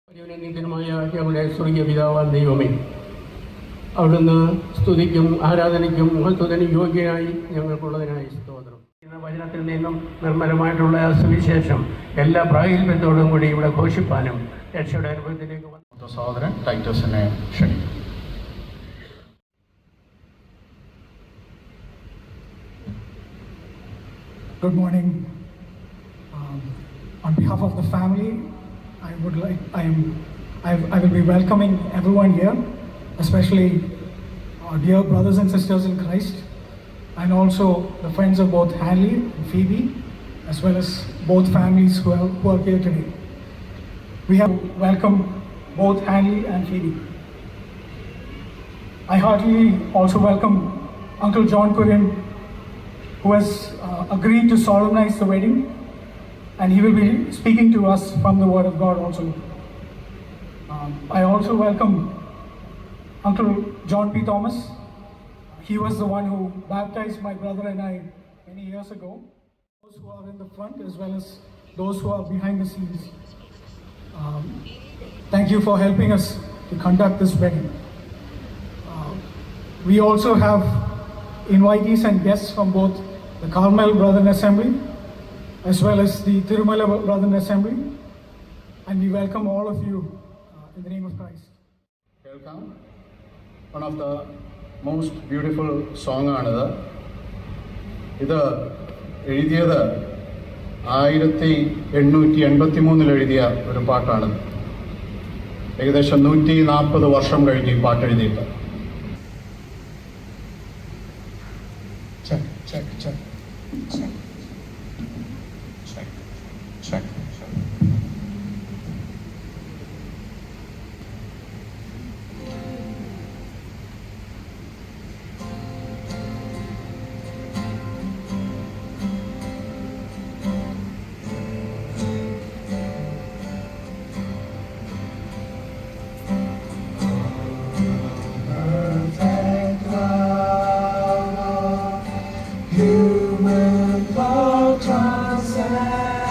പരിഗണനീയമായ ഞങ്ങളുടെ സ്വർഗീയ പിതാവാൻ ദൈവമേ, അവിടുന്ന് സ്തുതിക്കും ആരാധനയ്ക്കും മഹത്വത്തിന് യോഗ്യനായി ഞങ്ങൾക്കുള്ളതിനായി സ്തോത്രം. എന്ന വചനത്തിൽ നിന്നും നിർമ്മലമായിട്ടുള്ള സുവിശേഷം എല്ലാ പ്രാഗൽഭ്യത്തോടും കൂടി ഇവിടെ ഘോഷിപ്പാനും രക്ഷയുടെ അനുഭവത്തിലേക്ക് വന്ന സഹോദരൻ ടൈറ്റസിനെ ക്ഷണിക്കും. Good morning. On behalf of the family, I will be welcoming everyone here, especially our dear brothers and sisters in Christ, and also the friends of both Hanley and Phoebe, as well as both families who are here today. We have welcomed both Hanley and Phoebe. I heartily also welcome Uncle John Kurian, who has agreed to solemnize the wedding, and he will be speaking to us from the Word of God also. I also welcome Uncle John P. Thomas. He was the one who baptized my brother and I many years ago. Those who are in the front as well as those who are behind the scenes. Thank you for helping us to conduct this wedding. We also have invitees and guests from both the Carmel Brethren Assembly as well as the Tirumala Brethren Assembly, and we welcome all of you in the name of Christ. Welcome. One of the most beautiful song ആണിത്. ഇത് എഴുതിയത് 1883 എഴുതിയ ഒരു പാട്ടാണ്. ഏകദേശം 140 വർഷം കഴിഞ്ഞ് ഈ പാട്ട് എഴുതിയിട്ട്. Check. Human thought transcends.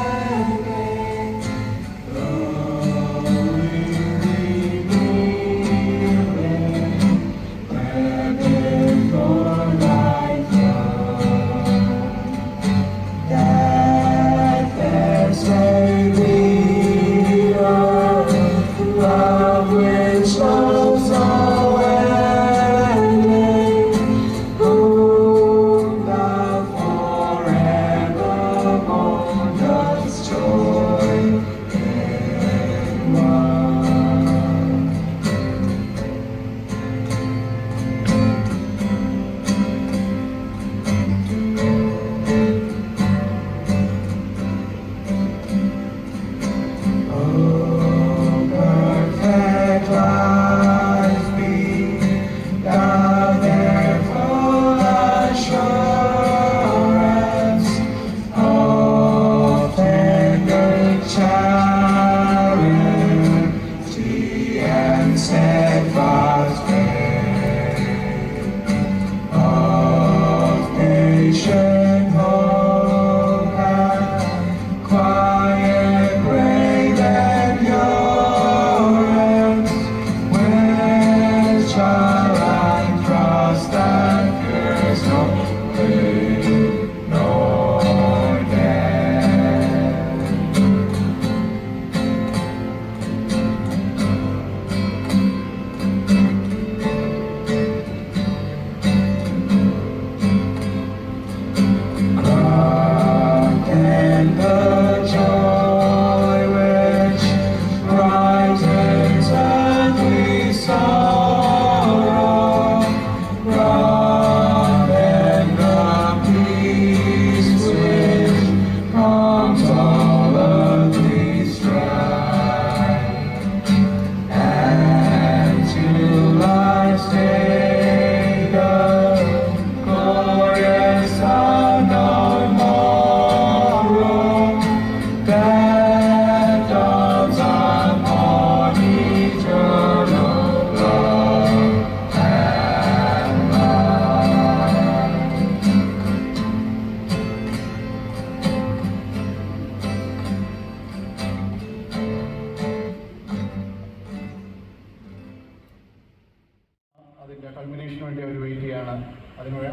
ഫിനിഷിന് വേണ്ടി അവർ വെയിറ്റ് ചെയ്യാണ്.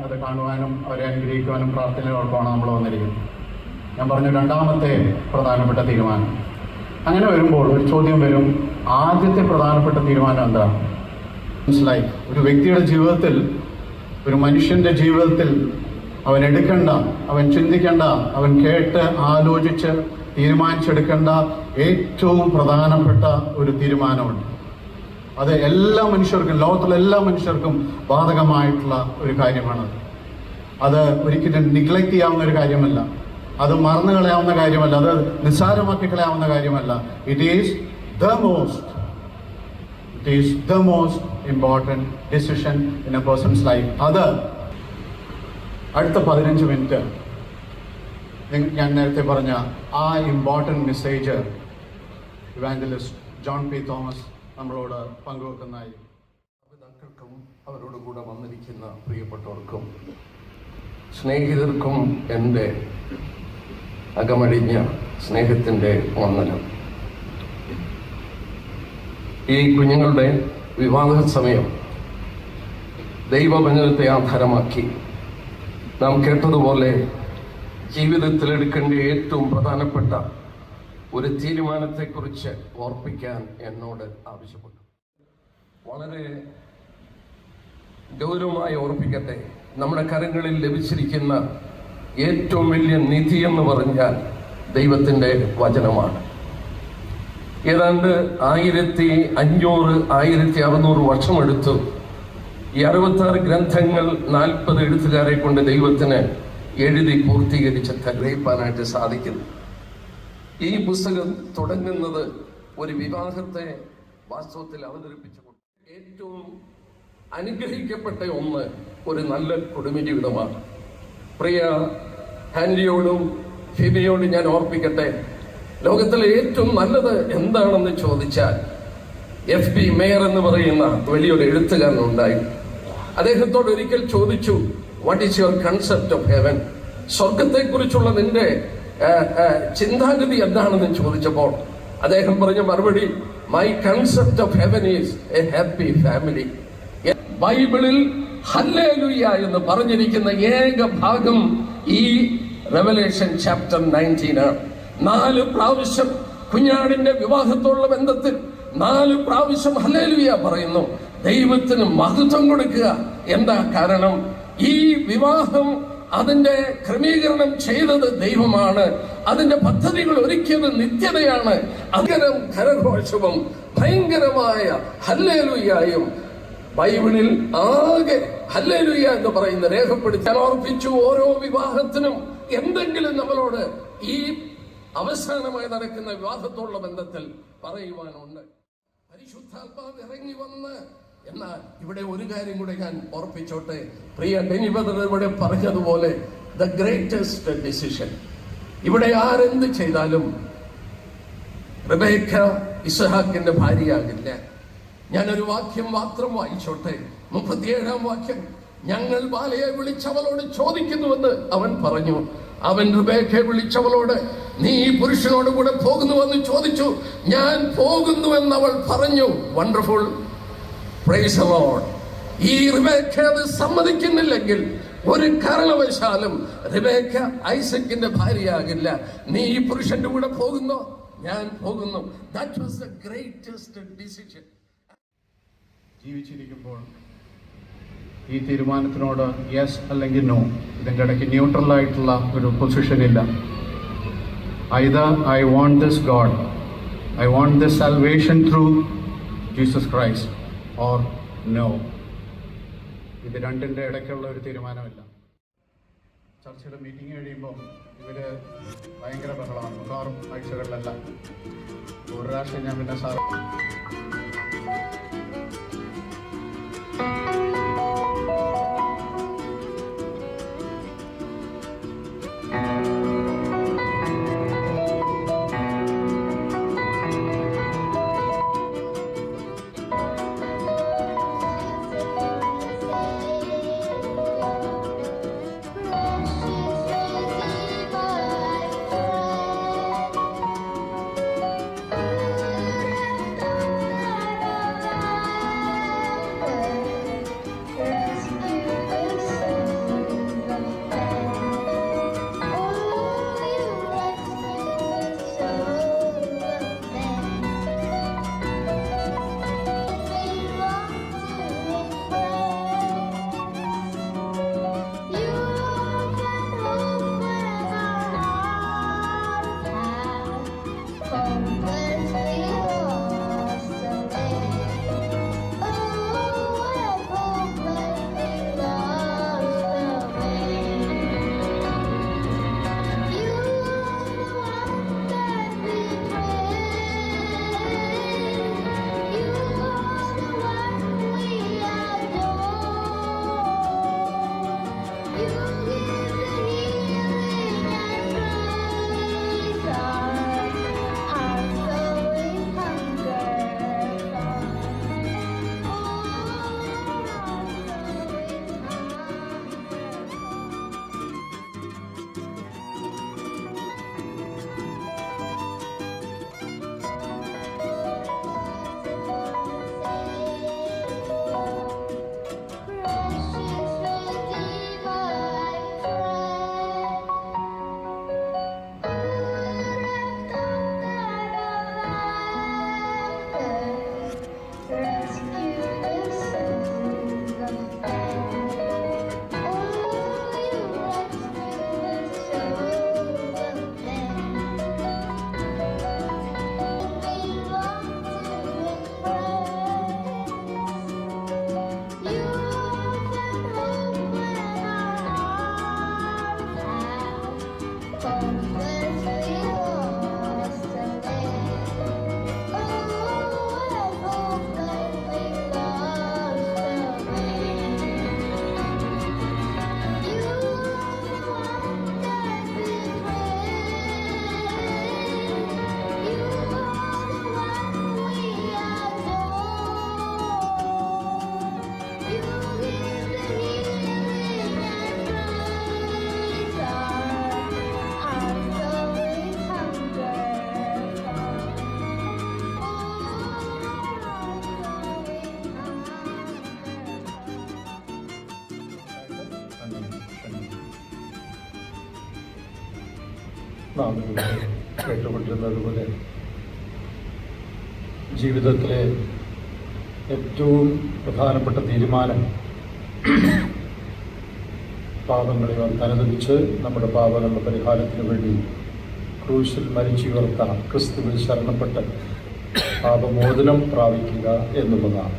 അത് കാണുവാനും അവരെ അനുഗ്രഹിക്കുവാനും പ്രാർത്ഥനയോടൊപ്പമാണ് നമ്മൾ വന്നിരിക്കുന്നത്. ഞാൻ പറഞ്ഞു രണ്ടാമത്തെ പ്രധാനപ്പെട്ട തീരുമാനം. അങ്ങനെ വരുമ്പോൾ ഒരു ചോദ്യം വരും, ആദ്യത്തെ പ്രധാനപ്പെട്ട തീരുമാനം എന്താ? മനസ്സിലായി, ഒരു വ്യക്തിയുടെ ജീവിതത്തിൽ, ഒരു മനുഷ്യൻ്റെ ജീവിതത്തിൽ അവൻ എടുക്കേണ്ട, അവൻ ചിന്തിക്കേണ്ട, അവൻ കേട്ട് ആലോചിച്ച് തീരുമാനിച്ചെടുക്കേണ്ട ഏറ്റവും പ്രധാനപ്പെട്ട ഒരു തീരുമാനമുണ്ട്. അത് എല്ലാ മനുഷ്യർക്കും, ലോകത്തിലെ എല്ലാ മനുഷ്യർക്കും ബാധകമായിട്ടുള്ള ഒരു കാര്യമാണ്. അത് ഒരിക്കലും നിഗ്ലക്റ്റ് ചെയ്യാവുന്ന ഒരു കാര്യമല്ല, അത് മറന്നു കളയാവുന്ന കാര്യമല്ല, അത് നിസ്സാരമാക്കി കളയാവുന്ന കാര്യമല്ല. It is the most important decision in a person's life. അത് അടുത്ത 15 മിനിറ്റ് ഞാൻ നേരത്തെ പറഞ്ഞ ആ important message evangelist John P Thomas നമ്മളോട് പങ്കുവെക്കുന്നതായി. പിതാക്കൾക്കും അവരോട് കൂടെ വന്നിരിക്കുന്ന പ്രിയപ്പെട്ടവർക്കും സ്നേഹിതർക്കും എൻ്റെ അകമഴിഞ്ഞ സ്നേഹത്തിൻ്റെ വന്ദനം. ഈ കുഞ്ഞുങ്ങളുടെ വിവാഹ സമയം ദൈവവചനത്തെ ആധാരമാക്കി നാം കേട്ടതുപോലെ ജീവിതത്തിൽ എടുക്കേണ്ട ഏറ്റവും പ്രധാനപ്പെട്ട ഒരു തീരുമാനത്തെക്കുറിച്ച് ഓർപ്പിക്കാൻ എന്നോട് ആവശ്യപ്പെട്ടു. വളരെ ഗൗരവമായി ഓർപ്പിക്കട്ടെ, നമ്മുടെ കരങ്ങളിൽ ലഭിച്ചിരിക്കുന്ന ഏറ്റവും വലിയ നിധി എന്ന് പറഞ്ഞാൽ ദൈവത്തിൻ്റെ വചനമാണ്. ഏതാണ്ട് 1500-1600 വർഷമെടുത്തു ഈ 66 ഗ്രന്ഥങ്ങൾ 40 എഴുത്തുകാരെ കൊണ്ട് ദൈവത്തിന് എഴുതി പൂർത്തീകരിച്ച് ഗ്രഹിപ്പാനായിട്ട് സാധിക്കുന്നു. ഈ പുസ്തകം തുടങ്ങുന്നത് ഒരു വിവാഹത്തെ വാസ്തവത്തിൽ അവതരിപ്പിച്ചുകൊണ്ട് ഏറ്റവും അനുഗ്രഹിക്കപ്പെട്ട ഒന്ന് ഒരു നല്ല കുടുംബജീവിതമാണ്. പ്രിയ ഹാൻഡിയോടും ഫിബിയോടും ഞാൻ ഓർപ്പിക്കട്ടെ, ലോകത്തിലെ ഏറ്റവും നല്ലത് എന്താണെന്ന് ചോദിച്ചാൽ FB മേയർ എന്ന് പറയുന്ന വലിയൊരു എഴുത്തുകാരനുണ്ടായി. അദ്ദേഹത്തോട് ഒരിക്കൽ ചോദിച്ചു, what is your concept of heaven? സ്വർഗത്തെക്കുറിച്ചുള്ള നിന്റെ ചിന്താഗതി എന്താണെന്ന് ചോദിച്ചപ്പോൾ അദ്ദേഹം പറഞ്ഞ മറുപടി, my concept of heaven is a happy family. ബൈബിളിൽ ഹല്ലേലൂയ എന്ന് പറഞ്ഞിരിക്കുന്ന ഏക ഭാഗം ഈ റെവലേഷൻ ചാപ്റ്റർ 19 ആണ്. 4 പ്രാവശ്യം കുഞ്ഞാടിന്റെ വിവാഹത്തോടുള്ള ബന്ധത്തിൽ 4 പ്രാവശ്യം ഹല്ലേലൂയ പറയുന്നു. ദൈവത്തിന് മഹത്വം കൊടുക്കുക. എന്താ കാരണം? ഈ വിവാഹം അതിന്റെ ക്രമീകരണം ചെയ്തത് ദൈവമാണ്. അതിന്റെ പദ്ധതികൾ ഒരുക്കിയത് നിത്യതയാണ്. അകരം കരഘോഷവും ഭയങ്കരമായ ഹല്ലേലൂയായും ബൈബിളിൽ ആകെ ഹല്ലേലൂയ എന്ന് പറയുന്ന രേഖപ്പെടുത്തി ഓർപ്പിച്ചു. ഓരോ വിവാഹത്തിനും എന്തെങ്കിലും നമ്മളോട് ഈ അവസാനമായി നടക്കുന്ന വിവാഹത്തോടുള്ള ബന്ധത്തിൽ പറയുവാനുണ്ട്. പരിശുദ്ധാത്മാവ് ഇറങ്ങി വന്ന്, എന്നാൽ ഇവിടെ ഒരു കാര്യം കൂടെ ഞാൻ ഓർപ്പിച്ചോട്ടെ. പ്രിയ ഡെനിബദർ ഇവിടെ പറഞ്ഞതുപോലെ ദ ഗ്രേറ്റസ്റ്റ് ഡിസിഷൻ. ഇവിടെ ആരെന്ത് ചെയ്താലും റിബേക്ക ഇസ്ഹാക്കിന്റെ ഭാര്യയാകില്ല. ഞാനൊരു വാക്യം മാത്രം വായിച്ചോട്ടെ. 37-ാം വാക്യം, ഞങ്ങൾ ബാലയെ വിളിച്ചവളോട് ചോദിക്കുന്നുവെന്ന് അവൻ പറഞ്ഞു. അവൻ റിബേക്കയെ വിളിച്ചവളോട്, നീ ഈ പുരുഷനോട് കൂടെ പോകുന്നുവെന്ന് ചോദിച്ചു. ഞാൻ പോകുന്നുവെന്ന് അവൾ പറഞ്ഞു. Wonderful, praise the Lord. ഈ റിബേക്ക അത് സമ്മതിക്കുന്നില്ലെങ്കിൽ ഒരു കാരണവശാലും റിബേക്ക ഐസക്കിന്റെ ഭാര്യയാകില്ല. നീ ഈ പുരുഷന്റെ കൂടെ പോകുന്നോ? ഞാൻ പോകുന്നു. That was the greatest decision. ജീവിച്ചിരിക്കുമ്പോൾ ഈ തീരുമാനത്തിനോട് യെസ് അല്ലെങ്കിൽ നോ, ഇതിൻ്റെ ഇടയ്ക്ക് ന്യൂട്രലായിട്ടുള്ള ഒരു പൊസിഷൻ ഇല്ല. Either I want this God, I want this salvation through Jesus Christ, or no. ഇത് രണ്ടിൻ്റെ ഇടയ്ക്കുള്ള ഒരു തീരുമാനമില്ല. ചർച്ചയുടെ മീറ്റിംഗ് കഴിയുമ്പോൾ ഇവർ ഭയങ്കര ബഹളമാണ്. മിക്കവാറും ആഴ്ചകളിലല്ല. ഒരു പ്രാവശ്യം ഞാൻ പിന്നെ സാർ നാം കേട്ടുകൊണ്ടിരുന്നത് പോലെ ജീവിതത്തിലെ ഏറ്റവും പ്രധാനപ്പെട്ട തീരുമാനം പാപങ്ങളെ അനുദപിച്ച് നമ്മുടെ പാപങ്ങളുടെ പരിഹാരത്തിന് വേണ്ടി ക്രൂശിൽ മരിച്ചുയർത്ത ക്രിസ്തുവിൽ ശരണപ്പെട്ട് പാപമോചനം പ്രാപിക്കുക എന്നുള്ളതാണ്.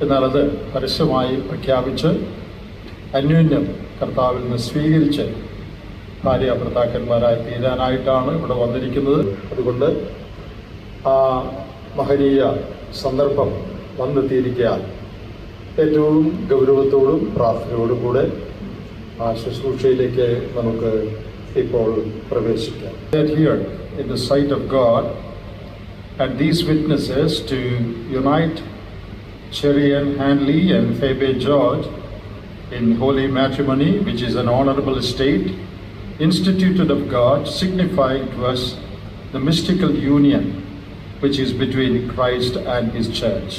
എന്നാൽ അത് പരസ്യമായി പ്രഖ്യാപിച്ച് അന്യോന്യം കർത്താവിൽ നിന്ന് സ്വീകരിച്ച് ഭാര്യാഭർത്താക്കന്മാരായി തീരാനായിട്ടാണ് ഇവിടെ വന്നിരിക്കുന്നത്. അതുകൊണ്ട് ആ മഹനീയ സന്ദർഭം വന്നെത്തിയിരിക്കാൻ ഏറ്റവും ഗൗരവത്തോടും പ്രാർത്ഥനയോടും കൂടെ ആ ശുശ്രൂഷയിലേക്ക് നമുക്ക് ഇപ്പോൾ പ്രവേശിക്കാം. Here in the sight of God and these witnesses to unite Cherian Hanley and Phoebe George in holy matrimony, which is an honorable estate instituted of God, signifying to us the mystical union which is between Christ and His church.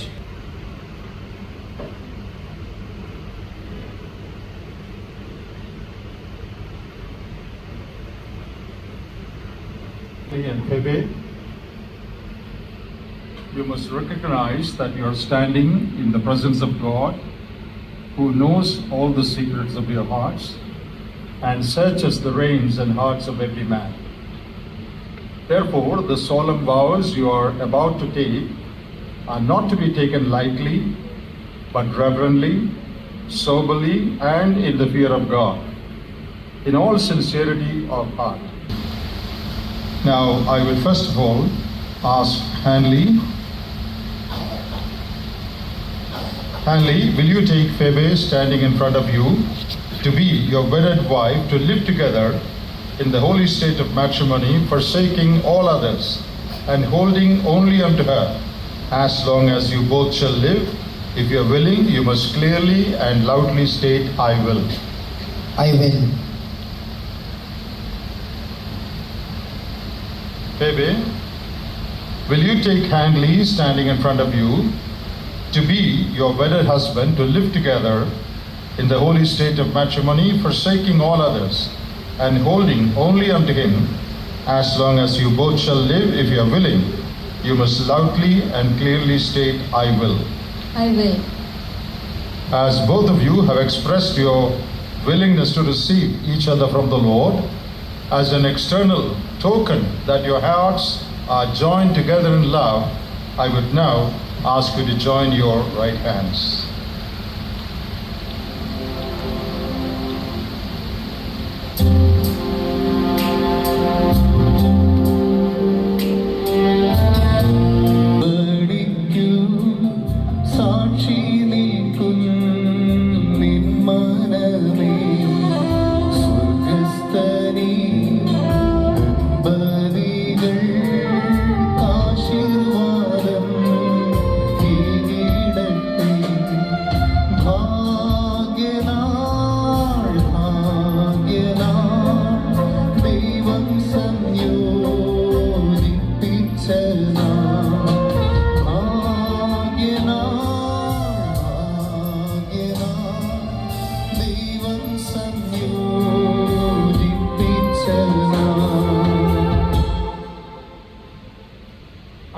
And Phoebe, you must recognize that you are standing in the presence of God, who knows all the secrets of your hearts and searches the reins and hearts of every man. Therefore, the solemn vows you are about to take are not to be taken lightly, but reverently, soberly, and in the fear of God, in all sincerity of heart. Now, I will first of all ask Hanley, will you take Phoebe standing in front of you to be your wedded wife, to live together in the holy state of matrimony, forsaking all others and holding only unto her, as long as you both shall live? If you are willing, you must clearly and loudly state, I will. I will. Phoebe, will you take Hanley standing in front of you to be your wedded husband, to live together in the holy state of matrimony, forsaking all others and holding only unto him, as long as you both shall live? If you are willing, you must loudly and clearly state, I will. I will. As both of you have expressed your willingness to receive each other from the Lord, as an external token that your hearts are joined together in love, I would now ask you to join your right hands.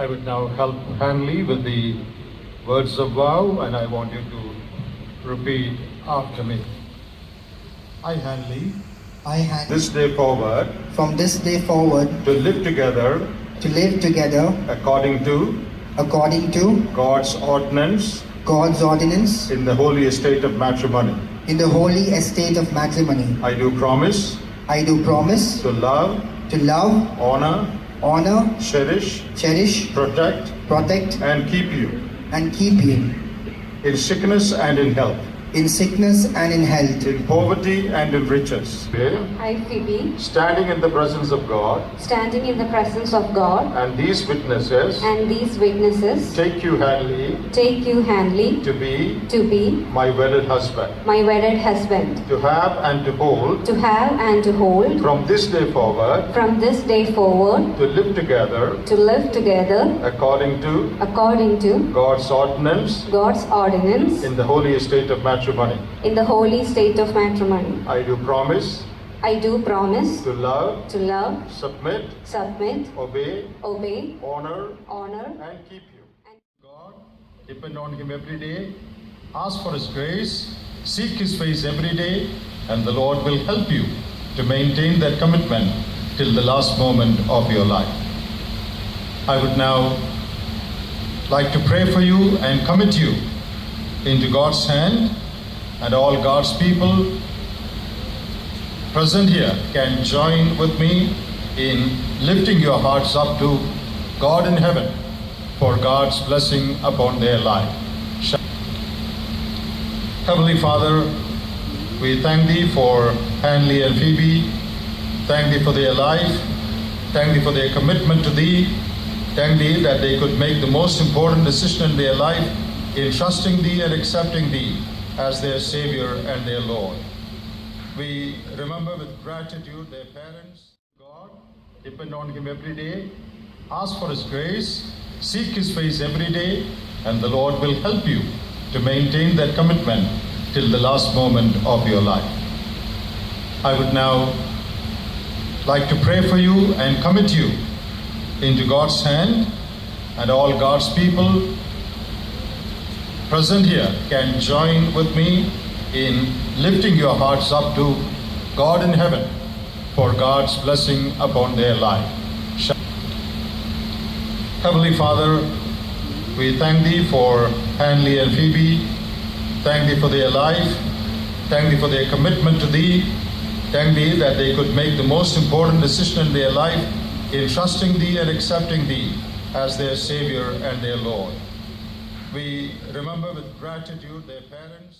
I would now help Hanley with the words of vow, and I want you to repeat after me. I, Hanley, this day forward, From this day forward, to live together to live together according to God's God's ordinance in the holy estate of matrimony. I do promise to love, honor, cherish, protect, and keep you in sickness and in health, in poverty and in riches. I, Phoebe, Standing in the presence of God standing in the presence of God and these witnesses, and these witnesses, take you, Hanley, to be my wedded husband, to have and to hold from this day forward, to live together according to God's ordinance in the holy estate of matrimony. in the holy state of matrimony. I do promise I do promise to love, to love, submit, submit, obey, obey, honor, honor, and keep you. God, depend on Him every day, ask for His grace, seek His face every day, and the Lord will help you to maintain that commitment till the last moment of your life. I would now like to pray for you and commit you into God's hand, and all God's people present here can join with me in lifting your hearts up to God in heaven for God's blessing upon their life. Heavenly Father, we thank Thee for Hanley and Phoebe. Thank Thee for their life. Thank Thee for their commitment to Thee. Thank Thee that they could make the most important decision in their life in trusting Thee and accepting Thee as their Savior and their Lord. We remember with gratitude their parents. God, depend on Him every day, ask for His grace, seek His face every day, and the Lord will help you to maintain that commitment till the last moment of your life. I would now like to pray for you and commit you into God's hand, and all God's people present here can join with me in lifting your hearts up to God in heaven for God's blessing upon their life. Heavenly Father, we thank Thee for Hanley and Phoebe. Thank Thee for their life. Thank Thee for their commitment to Thee. Thank Thee that they could make the most important decision in their life in trusting Thee and accepting Thee as their Savior and their Lord. We remember with gratitude their parents.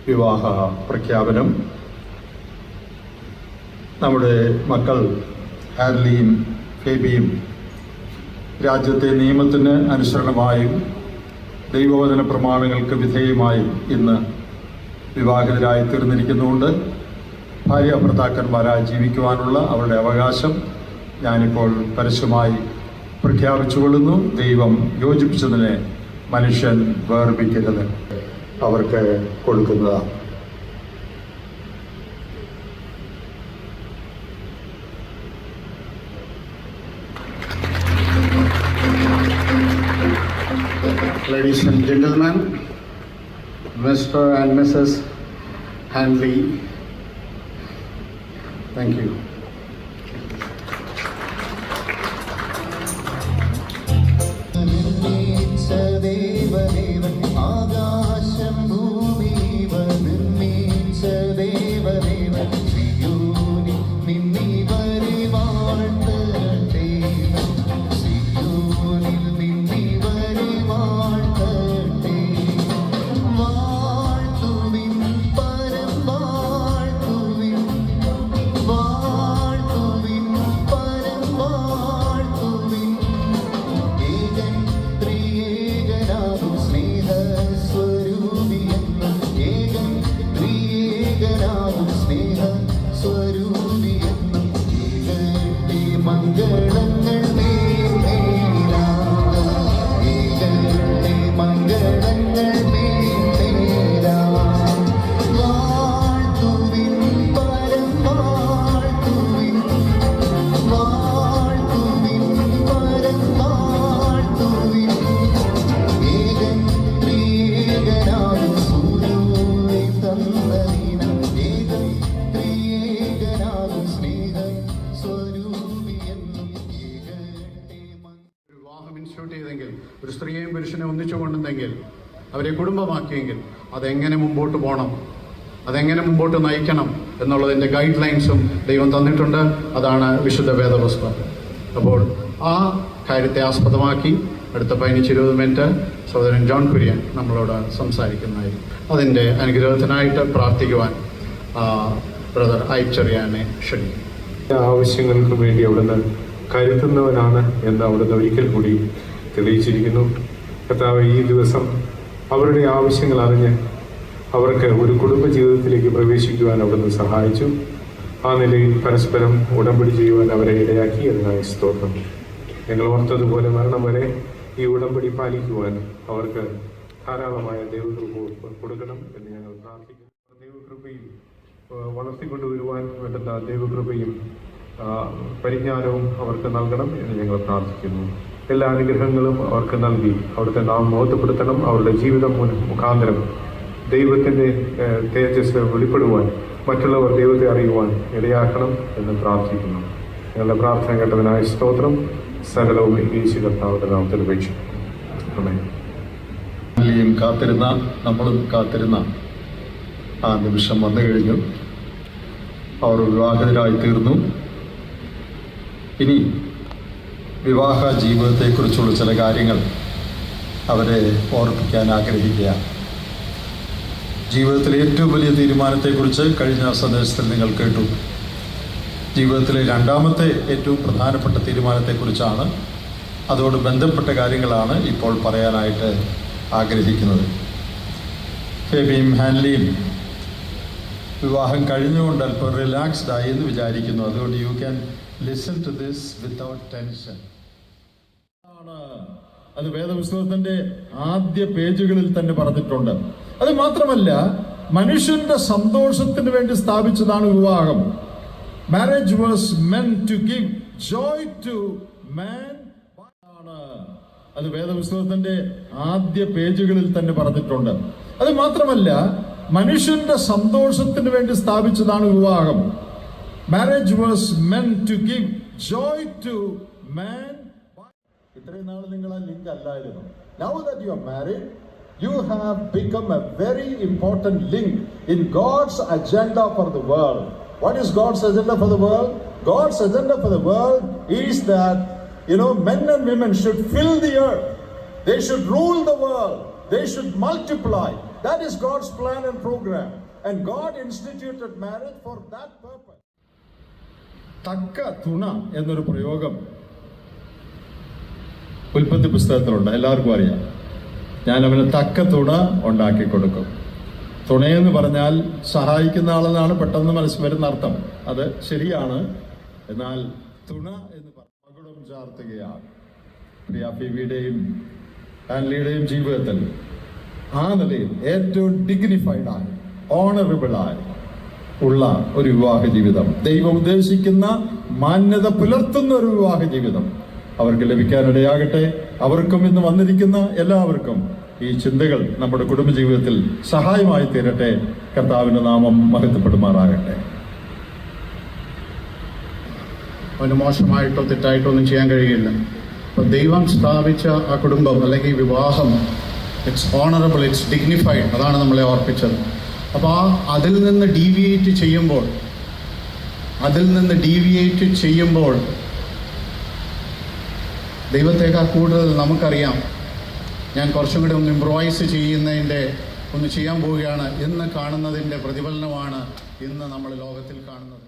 വിവാഹ പ്രഖ്യാപനം. നമ്മുടെ മക്കൾ ഹാർലിയും ഫേബിയും രാജ്യത്തെ നിയമത്തിന് അനുസരണമായും ദൈവവചന പ്രമാണങ്ങൾക്ക് വിധേയമായും ഇന്ന് വിവാഹിതരായി തീർന്നിരിക്കുന്നുകൊണ്ട് ഭാര്യ ഭർത്താക്കന്മാരായി ജീവിക്കുവാനുള്ള അവരുടെ അവകാശം ഞാനിപ്പോൾ പരസ്യമായി പ്രഖ്യാപിച്ചുകൊള്ളുന്നു. ദൈവം യോജിപ്പിച്ചതിനെ മനുഷ്യൻ വേർപിക്കരുത്, അവർക്ക് കൊടുക്കുന്നതാണ്. Ladies and gentlemen, Mr. and Mrs. Hanley. Thank you. ദേവദേവൻ ആകാശം ഭൂമിവ നിർമ്മിച്ച ദേവദേവൻ സിയോനിൽ നിന്നിവരെ വാഴ്ത്തട്ടെ, സിയോനിൽ നിന്നിവരെ വാഴ്ത്തട്ടെ. വാഴ്ത്തുവിൻ പരം വാഴ്ത്തുവിൻ, വാഴ്ത്തുവിൻ പരം വാഴ്ത്തുവിൻ. ഏകൻ ത്രിയേകനാകും സ്നേഹസ്വരൂപിയെന്നും, ഏകൻ ത്രിയേകനാകും സ്നേഹസ്വരൂപിയെന്നും. ഏകന്റെ മംഗളങ്ങൾ മേൽമേലാം, ഏകന്റെ മംഗളങ്ങൾ മേൽമേലാം. വാഴ്ത്തുവിൻ പരം വാഴ്ത്തുവിൻ, വാഴ്ത്തുവിൻ പരം വാഴ്ത്തുവിൻ. ഏകൻ ത്രിയേകനാകും സൂര്യോനെ തന്നതിനം, ഏകൻ ത്രിയേകനാകും സ്നേഹസ്വരൂപിയെന്നും. ഏകന്റെ വിവാഹം ഇൻസ്റ്റിറ്റ്യൂട്ട് ചെയ്തെങ്കിൽ, ഒരു സ്ത്രീയെയും പുരുഷനെ ഒന്നിച്ചു കൊണ്ടുവന്നെങ്കിൽ, അവരെ കുടുംബമാക്കിയെങ്കിൽ അതെങ്ങനെ മുമ്പോട്ട് പോകണം, അതെങ്ങനെ മുമ്പോട്ട് നയിക്കണം എന്നുള്ളതിൻ്റെ ഗൈഡ് ലൈൻസും ദൈവം തന്നിട്ടുണ്ട്. അതാണ് വിശുദ്ധ വേദപുസ്തകം. അപ്പോൾ ആ കാര്യത്തെ ആസ്പദമാക്കി അടുത്ത 15-20 മിനിറ്റ് സഹോദരൻ ജോൺ കുര്യൻ നമ്മളോട് സംസാരിക്കുന്നതായിരിക്കും. അതിൻ്റെ അനുഗ്രഹത്തിനായിട്ട് പ്രാർത്ഥിക്കുവാൻ ബ്രദർ ഐച്ചറിയാനെ ക്ഷണിക്കും. ആവശ്യങ്ങൾക്ക് വേണ്ടി അവിടുന്ന് കരുതുന്നവനാണ് എന്ന് അവിടുന്ന് ഒരിക്കൽ കൂടി തെളിയിച്ചിരിക്കുന്നു. കർത്താവ്, ഈ ദിവസം അവരുടെ ആവശ്യങ്ങൾ അറിഞ്ഞ് അവർക്ക് ഒരു കുടുംബ ജീവിതത്തിലേക്ക് പ്രവേശിക്കുവാൻ അവിടുന്ന് സഹായിച്ചു. ആ നിലയിൽ പരസ്പരം ഉടമ്പടി ചെയ്യുവാൻ അവരെ ഇടയാക്കി. അതിനായി സ്തോത്രം. ഞങ്ങൾ ഓർത്തതുപോലെ മരണം വരെ ഈ ഉടമ്പടി പാലിക്കുവാൻ അവർക്ക് ധാരാളമായ ദൈവകൃപ കൊടുക്കണം എന്ന് ഞങ്ങൾ പ്രാർത്ഥിക്കുന്നു. ദൈവകൃപയും വളർത്തിക്കൊണ്ടുവരുവാൻ വേണ്ടുന്ന ദൈവകൃപയും പരിജ്ഞാനവും അവർക്ക് നൽകണം എന്ന് ഞങ്ങൾ പ്രാർത്ഥിക്കുന്നു. എല്ലാ അനുഗ്രഹങ്ങളും അവർക്ക് നൽകി അവിടുത്തെ നാം മഹത്വപ്പെടുത്തണം. അവരുടെ ജീവിതം മുഖാന്തരം ദൈവത്തിൻ്റെ തേജസ് വെളിപ്പെടുവാൻ, മറ്റുള്ളവർ ദൈവത്തെ അറിയുവാൻ ഇടയാക്കണം എന്ന് പ്രാർത്ഥിക്കുന്നു. ഞങ്ങളുടെ പ്രാർത്ഥന കേട്ടതിനായ സ്തോത്രം. സകലവും യേശു കർത്താവിന്റെ നാമത്തിൽ അപേക്ഷിക്കുന്നു. കാത്തിരുന്ന, നമ്മളും കാത്തിരുന്ന ആ നിമിഷം വന്നു കഴിഞ്ഞു. അവർ വിവാഹിതരായി തീർന്നു. ഇനി വിവാഹ ജീവിതത്തെക്കുറിച്ചുള്ള ചില കാര്യങ്ങൾ അവരെ ഓർപ്പിക്കാൻ ആഗ്രഹിക്കുകയാണ്. ജീവിതത്തിലെ ഏറ്റവും വലിയ തീരുമാനത്തെക്കുറിച്ച് കഴിഞ്ഞ സന്ദേശത്തിൽ നിങ്ങൾ കേട്ടു. ജീവിതത്തിലെ രണ്ടാമത്തെ ഏറ്റവും പ്രധാനപ്പെട്ട തീരുമാനത്തെക്കുറിച്ചാണ്, അതോട് ബന്ധപ്പെട്ട കാര്യങ്ങളാണ് ഇപ്പോൾ പറയാനായിട്ട് ആഗ്രഹിക്കുന്നത്. ഫേബിയും ഹാൻലിയും വിവാഹം കഴിഞ്ഞുകൊണ്ട് അല്പം റിലാക്സ്ഡ് ആയി എന്ന് വിചാരിക്കുന്നു. അതുകൊണ്ട് you can listen to this without tension. അത് വേദപുസ്തകത്തിന്റെ ആദ്യ പേജുകളിൽ തന്നെ പറഞ്ഞിട്ടുണ്ട്. അത് മാത്രമല്ല, മനുഷ്യന്റെ സന്തോഷത്തിന് വേണ്ടി സ്ഥാപിച്ചതാണ് വിവാഹം. Marriage was meant to give joy to man. അത് വേദപുസ്തകത്തിന്റെ ആദ്യ പേജുകളിൽ തന്നെ പറഞ്ഞിട്ടുണ്ട്. അത് മാത്രമല്ല, മനുഷ്യന്റെ സന്തോഷത്തിന് വേണ്ടി സ്ഥാപിച്ചതാണ് വിവാഹം. Marriage was meant to give joy to man. ഇത്രയും നാൾ നിങ്ങൾ ആ ലിങ്ക് അല്ലായിരുന്നു. Now that you are married, you have become a very important link in God's agenda for the world. What is God's agenda for the world? God's agenda for the world is that, men and women should fill the earth. They should rule the world. They should multiply. That is God's plan and program. And God instituted marriage for that purpose. തക്ക തുണ എന്നൊരു പ്രയോഗം ഉൽപ്പത്തി പുസ്തകത്തിലുണ്ട്. എല്ലാവർക്കും അറിയാം. ഞാൻ അവന് തക്ക തുണ ഉണ്ടാക്കി കൊടുക്കും. തുണയെന്ന് പറഞ്ഞാൽ സഹായിക്കുന്ന ആളെന്നാണ് പെട്ടെന്ന് മനസ്സിൽ വരുന്ന അർത്ഥം. അത് ശരിയാണ്. എന്നാൽ തുണ എന്ന് മകുടം ചാർത്തുകയാണ്. പ്രിയ ഫീബിയുടെയും ഹാൻലിയുടെയും ജീവിതത്തിൽ ആ നിലയിൽ ഏറ്റവും ഡിഗ്നിഫൈഡായി, ഓണറബിളായി ഉള്ള ഒരു വിവാഹ ജീവിതം, ദൈവം ഉദ്ദേശിക്കുന്ന മാന്യത പുലർത്തുന്ന ഒരു വിവാഹ ജീവിതം അവർക്ക് ലഭിക്കാനിടയാകട്ടെ. അവർക്കും ഇന്ന് വന്നിരിക്കുന്ന എല്ലാവർക്കും ഈ ചിന്തകൾ നമ്മുടെ കുടുംബജീവിതത്തിൽ സഹായമായി തീരട്ടെ. കർത്താവിൻ്റെ നാമം മഹത്വപ്പെടുമാറാകട്ടെ. അവന് മോശമായിട്ടോ തെറ്റായിട്ടോ ഒന്നും ചെയ്യാൻ കഴിയില്ല. അപ്പോൾ ദൈവം സ്ഥാപിച്ച ആ കുടുംബം അല്ലെങ്കിൽ വിവാഹം, ഇറ്റ്സ് ഓണറബിൾ, ഇറ്റ്സ് ഡിഗ്നിഫൈഡ്. അതാണ് നമ്മളെ ഓർപ്പിച്ചത്. അപ്പോൾ അതിൽ നിന്ന് ഡീവിയേറ്റ് ചെയ്യുമ്പോൾ ദൈവത്തേക്കാൾ കൂടുതൽ നമുക്കറിയാം. ഞാൻ കുറച്ചും കൂടി ഒന്ന് ഇംപ്രവൈസ് ഒന്ന് ചെയ്യാൻ പോവുകയാണ് എന്ന് കാണുന്നതിൻ്റെ പ്രതിഫലനമാണ് ഇന്ന് നമ്മൾ ലോകത്തിൽ കാണുന്നത്.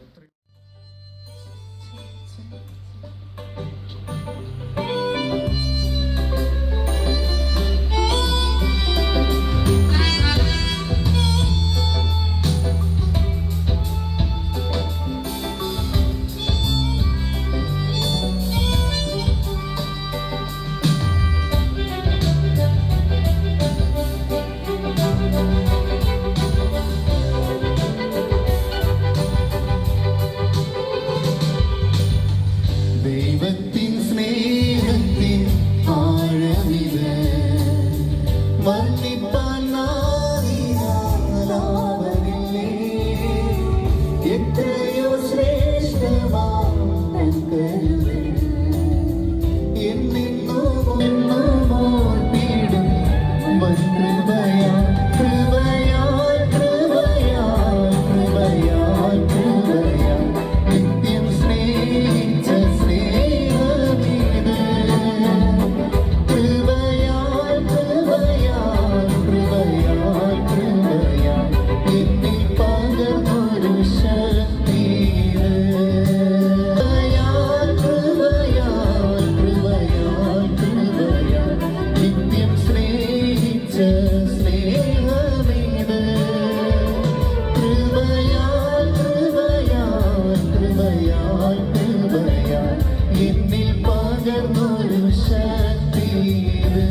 ദൈവത്തിൻ സ്നേഹത്തിൻ ആഴമിത് വർണ്ണിപ്പാൻ നാവിനാലാവതില്ലേ. എത്രയോ ശ്രേഷ്ഠമാം തൻ കരുതൽ എന്നെന്നും ഓർത്തിടും. കൃപയാൽ നിത്യം സ്നേഹിച്ച സ്നേഹമിത്. കൃപയാൽ എന്നിൽ പകർന്നൊരു ശക്തിയത്. കൃപയാൽ നിത്യം സ്നേഹിച്ച സ്നേഹമിത്. കൃപയാൽ എന്നിൽ പകർന്നൊരു ശക്തിയത്.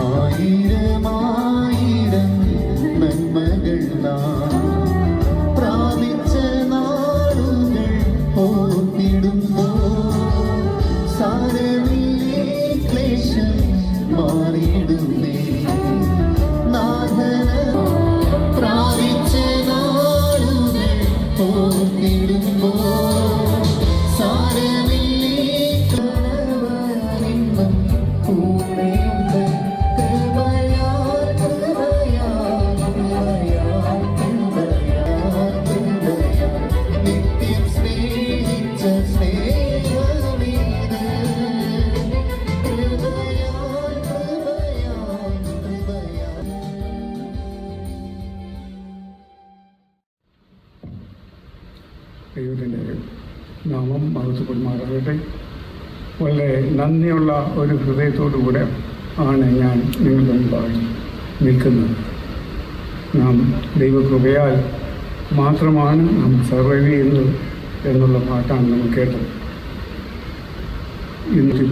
ആയിരം നന്മകൾ നാം പ്രാപിച്ച നാളുകൾ ഓർത്തിടുമ്പോൾ സാരമില്ലേ ക്ലേശം മാറിയിടുന്നേ. നാഥന പ്രാപിച്ച നാളുകൾ ഓർത്തിടുമ്പോൾ സാരമില്ലേ കണവനിന്നും കൂടെയുണ്ട്. നിത്യം സ്നേഹിച്ച സ്നേഹമിത്. കൃപയാൽ ദൈവത്തിൻ്റെ നാമം മഹത്വപ്പെടുമാറാകട്ടെ. വളരെ നന്ദിയുള്ള ഒരു ഹൃദയത്തോടുകൂടെ ആണ് ഞാൻ നിങ്ങളുടെ മുമ്പായി നിൽക്കുന്നത്. നാം ദൈവകൃപയാൽ മാത്രമാണ് നാം സർവൈവ് ചെയ്യുന്നത് എന്നുള്ള പാട്ടാണ് നമ്മൾ കേട്ടത്. ഇന്ന്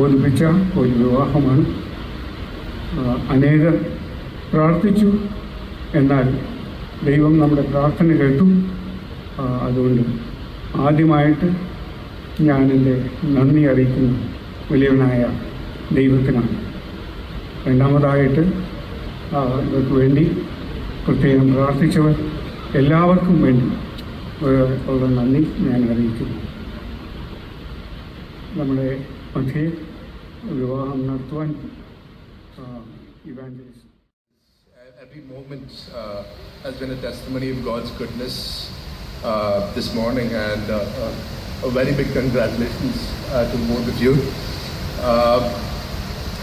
ഓർമ്മിപ്പിച്ച ഒരു വിവാഹമാണ്. അനേകർ പ്രാർത്ഥിച്ചു, എന്നാൽ ദൈവം നമ്മുടെ പ്രാർത്ഥന കേട്ടു. അതുകൊണ്ട് ആദ്യമായിട്ട് ഞാൻ എൻ്റെ നന്ദി അറിയിക്കുന്നു വലിയവനായ ദൈവത്തിനാണ്. രണ്ടാമതായിട്ട് ഇവർക്ക് വേണ്ടി പ്രത്യേകം പ്രാർത്ഥിച്ചവർ എല്ലാവർക്കും വേണ്ടി ഉള്ള നന്ദി ഞാൻ അറിയിക്കുന്നു. നമ്മുടെ മധ്യേ വിവാഹം നടത്തുവാൻ evangelist. Every moment has been a testimony of God's goodness this morning, and a very big congratulations to both of you.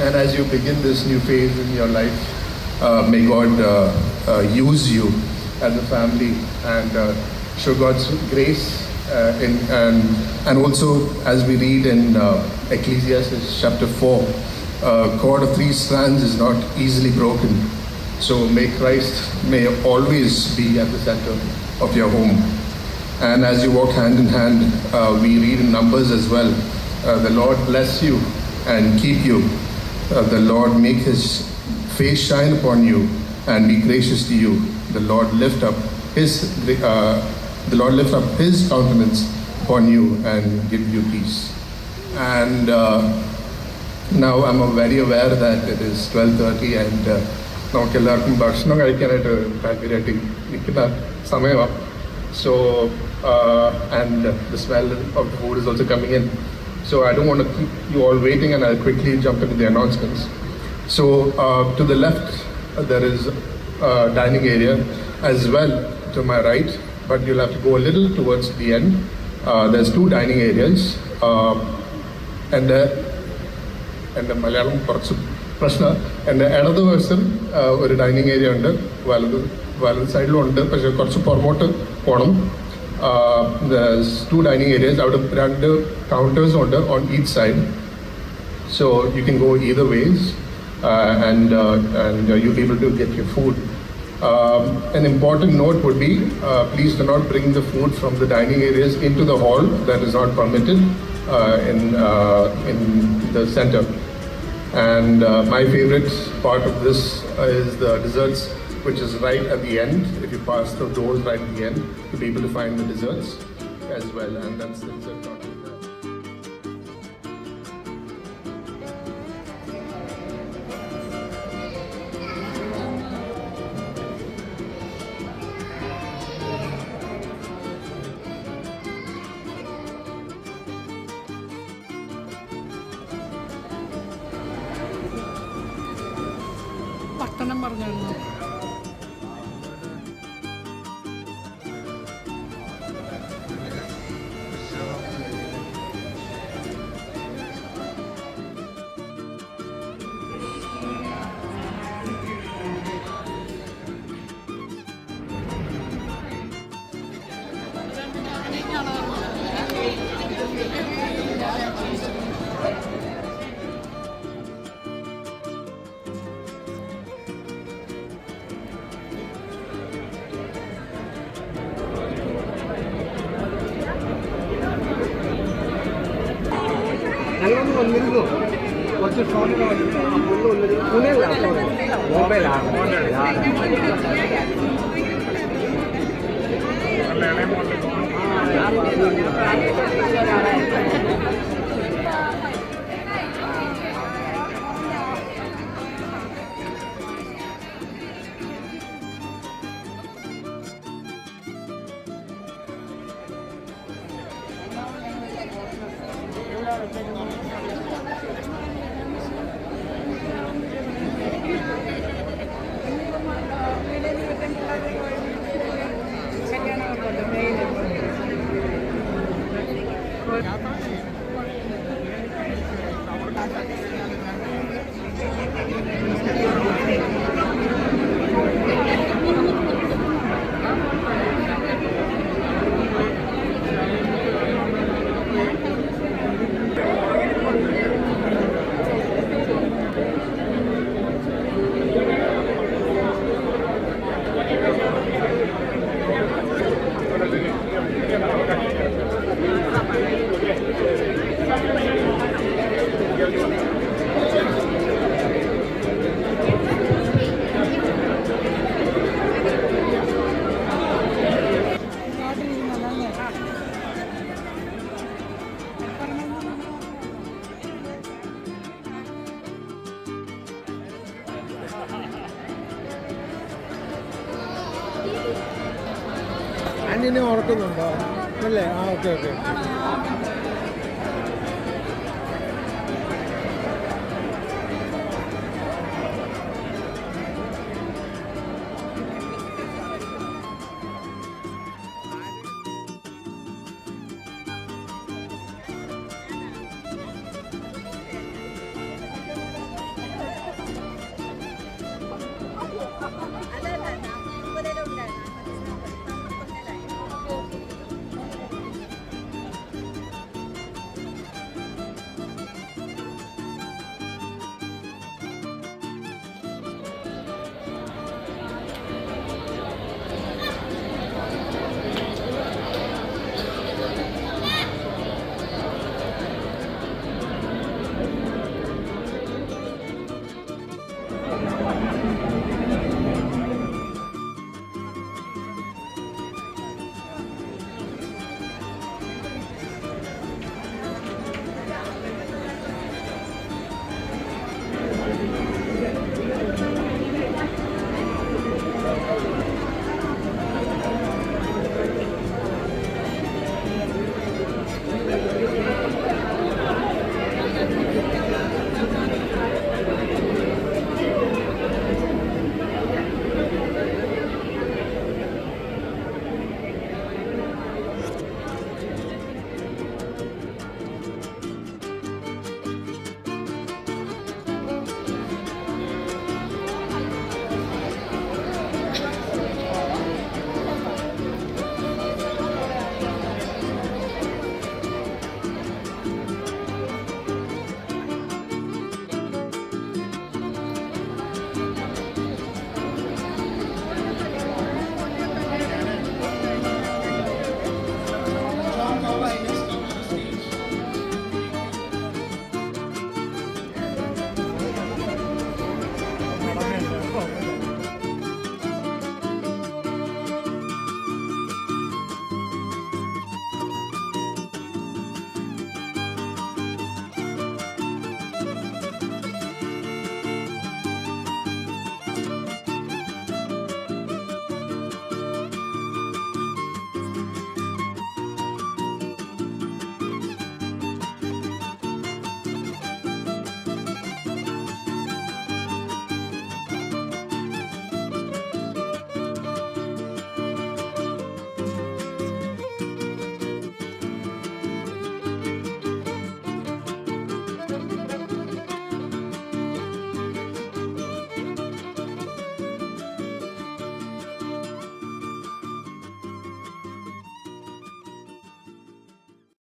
And as you begin this new phase in your life, may God use you as a family and show God's grace. And also, as we read in Ecclesiastes chapter 4, cord of 3 strands is not easily broken. So may Christ always be at the center of your home. And as you walk hand in hand, we read in Numbers as well, the Lord bless you and keep you. The Lord make his face shine upon you and be gracious to you. The Lord lift up his countenance upon you and give you peace. And now I'm very aware that it is 12:30 and നമുക്ക് എല്ലാവർക്കും ഭക്ഷണം കഴിക്കാനായിട്ട് താല്പര്യമായിട്ട് നിൽക്കുന്ന സമയമാണ്. So and the smell of the food is also coming in. So I don't want to keep you all waiting, and I'll quickly jump into the announcements. So to the left there is a dining area as well to my right, but you'll have to go a little towards the end. There's 2 dining areas, and the Malayalam കുറച്ച് പ്രശ്നം. എൻ്റെ ഇടത് വശം ഒരു dining area ഉണ്ട്, വലത് സൈഡിലും ഉണ്ട്, പക്ഷേ കുറച്ച് പുറമോട്ട് പോകണം. There's 2 dining areas. അവിടെ 2 counters ഉണ്ട് on each side, so you can go either ways, and you'll be able to get your food. An important note would be, please do not bring the food from the dining areas into the hall. That is not permitted in the center. And my favorite part of this is the desserts, which is right at the end. If you pass the doors right at the end, you'll be able to find the desserts as well. And that's the dessert counter. പട്ടണം പറഞ്ഞിരുന്നു. ഞങ്ങളൊന്ന് വന്നിരുന്നു, കുറച്ച് ഫോണിൽ മൊബൈലാണ്. ആൻറ്റിനെ ഓർക്കുന്നുണ്ടോ? അല്ലേ? ആ, okay.